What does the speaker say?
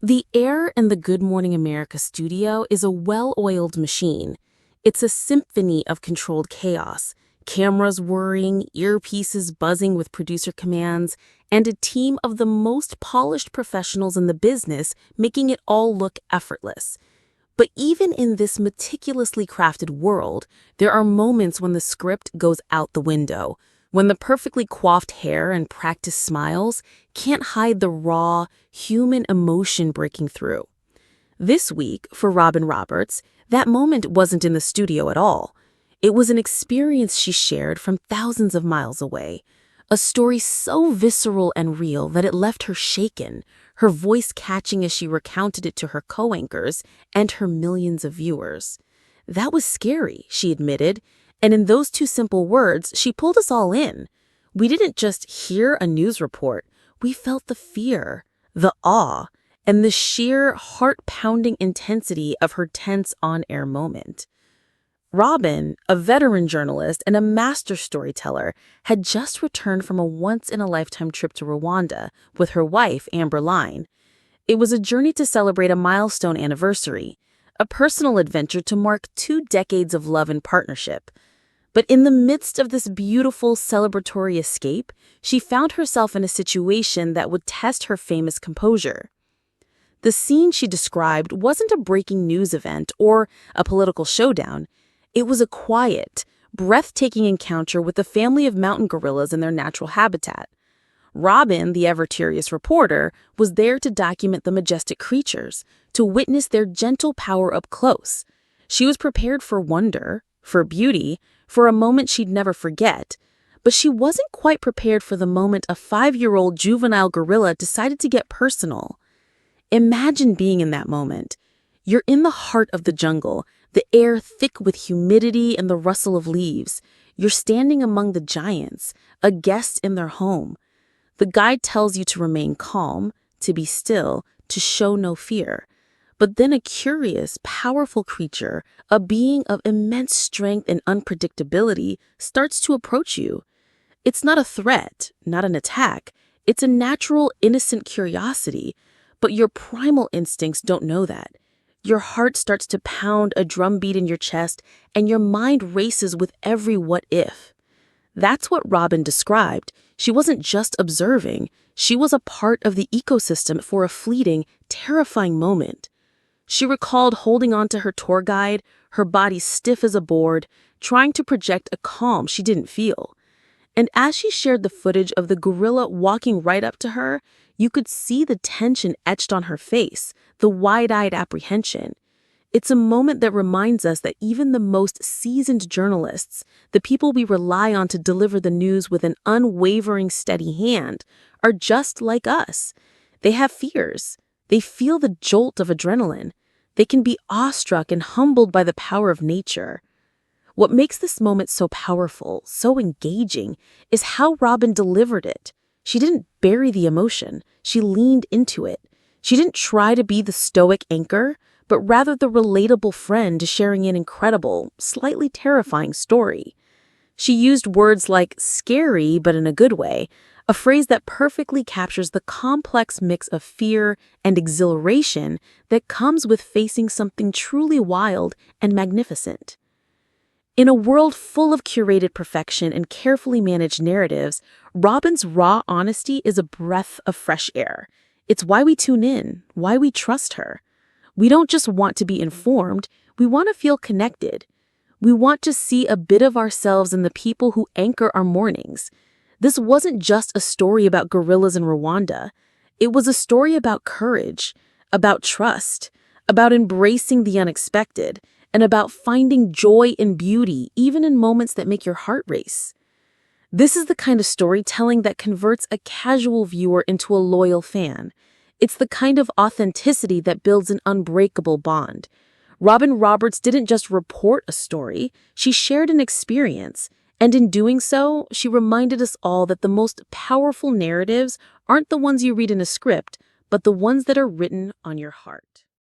The air in the Good Morning America studio is a well-oiled machine. It's a symphony of controlled chaos, cameras whirring, earpieces buzzing with producer commands, and a team of the most polished professionals in the business making it all look effortless. But even in this meticulously crafted world, there are moments when the script goes out the window, when the perfectly coiffed hair and practiced smiles can't hide the raw, human emotion breaking through. This week, for Robin Roberts, that moment wasn't in the studio at all. It was an experience she shared from thousands of miles away, a story so visceral and real that it left her shaken, her voice catching as she recounted it to her co-anchors and her millions of viewers. That was scary, she admitted, and in those two simple words, she pulled us all in. We didn't just hear a news report, we felt the fear, the awe, and the sheer heart-pounding intensity of her tense on-air moment. Robin, a veteran journalist and a master storyteller, had just returned from a once-in-a-lifetime trip to Rwanda with her wife, Amber Line. It was a journey to celebrate a milestone anniversary, a personal adventure to mark 2 decades of love and partnership. But in the midst of this beautiful celebratory escape, she found herself in a situation that would test her famous composure. The scene she described wasn't a breaking news event or a political showdown. It was a quiet, breathtaking encounter with a family of mountain gorillas in their natural habitat. Robin, the ever-curious reporter, was there to document the majestic creatures, to witness their gentle power up close. She was prepared for wonder, for beauty, for a moment she'd never forget, but she wasn't quite prepared for the moment a 5-year-old juvenile gorilla decided to get personal. Imagine being in that moment. You're in the heart of the jungle, the air thick with humidity and the rustle of leaves. You're standing among the giants, a guest in their home. The guide tells you to remain calm, to be still, to show no fear. But then a curious, powerful creature, a being of immense strength and unpredictability, starts to approach you. It's not a threat, not an attack. It's a natural, innocent curiosity. But your primal instincts don't know that. Your heart starts to pound a drumbeat in your chest, and your mind races with every what if. That's what Robin described. She wasn't just observing. She was a part of the ecosystem for a fleeting, terrifying moment. She recalled holding on to her tour guide, her body stiff as a board, trying to project a calm she didn't feel. And as she shared the footage of the gorilla walking right up to her, you could see the tension etched on her face, the wide-eyed apprehension. It's a moment that reminds us that even the most seasoned journalists, the people we rely on to deliver the news with an unwavering, steady hand, are just like us. They have fears. They feel the jolt of adrenaline. They can be awestruck and humbled by the power of nature. What makes this moment so powerful, so engaging, is how Robin delivered it. She didn't bury the emotion. She leaned into it. She didn't try to be the stoic anchor, but rather the relatable friend sharing an incredible, slightly terrifying story. She used words like scary, but in a good way, a phrase that perfectly captures the complex mix of fear and exhilaration that comes with facing something truly wild and magnificent. In a world full of curated perfection and carefully managed narratives, Robin's raw honesty is a breath of fresh air. It's why we tune in, why we trust her. We don't just want to be informed, we want to feel connected. We want to see a bit of ourselves in the people who anchor our mornings. This wasn't just a story about gorillas in Rwanda. It was a story about courage, about trust, about embracing the unexpected, and about finding joy and beauty even in moments that make your heart race. This is the kind of storytelling that converts a casual viewer into a loyal fan. It's the kind of authenticity that builds an unbreakable bond. Robin Roberts didn't just report a story, she shared an experience. And in doing so, she reminded us all that the most powerful narratives aren't the ones you read in a script, but the ones that are written on your heart.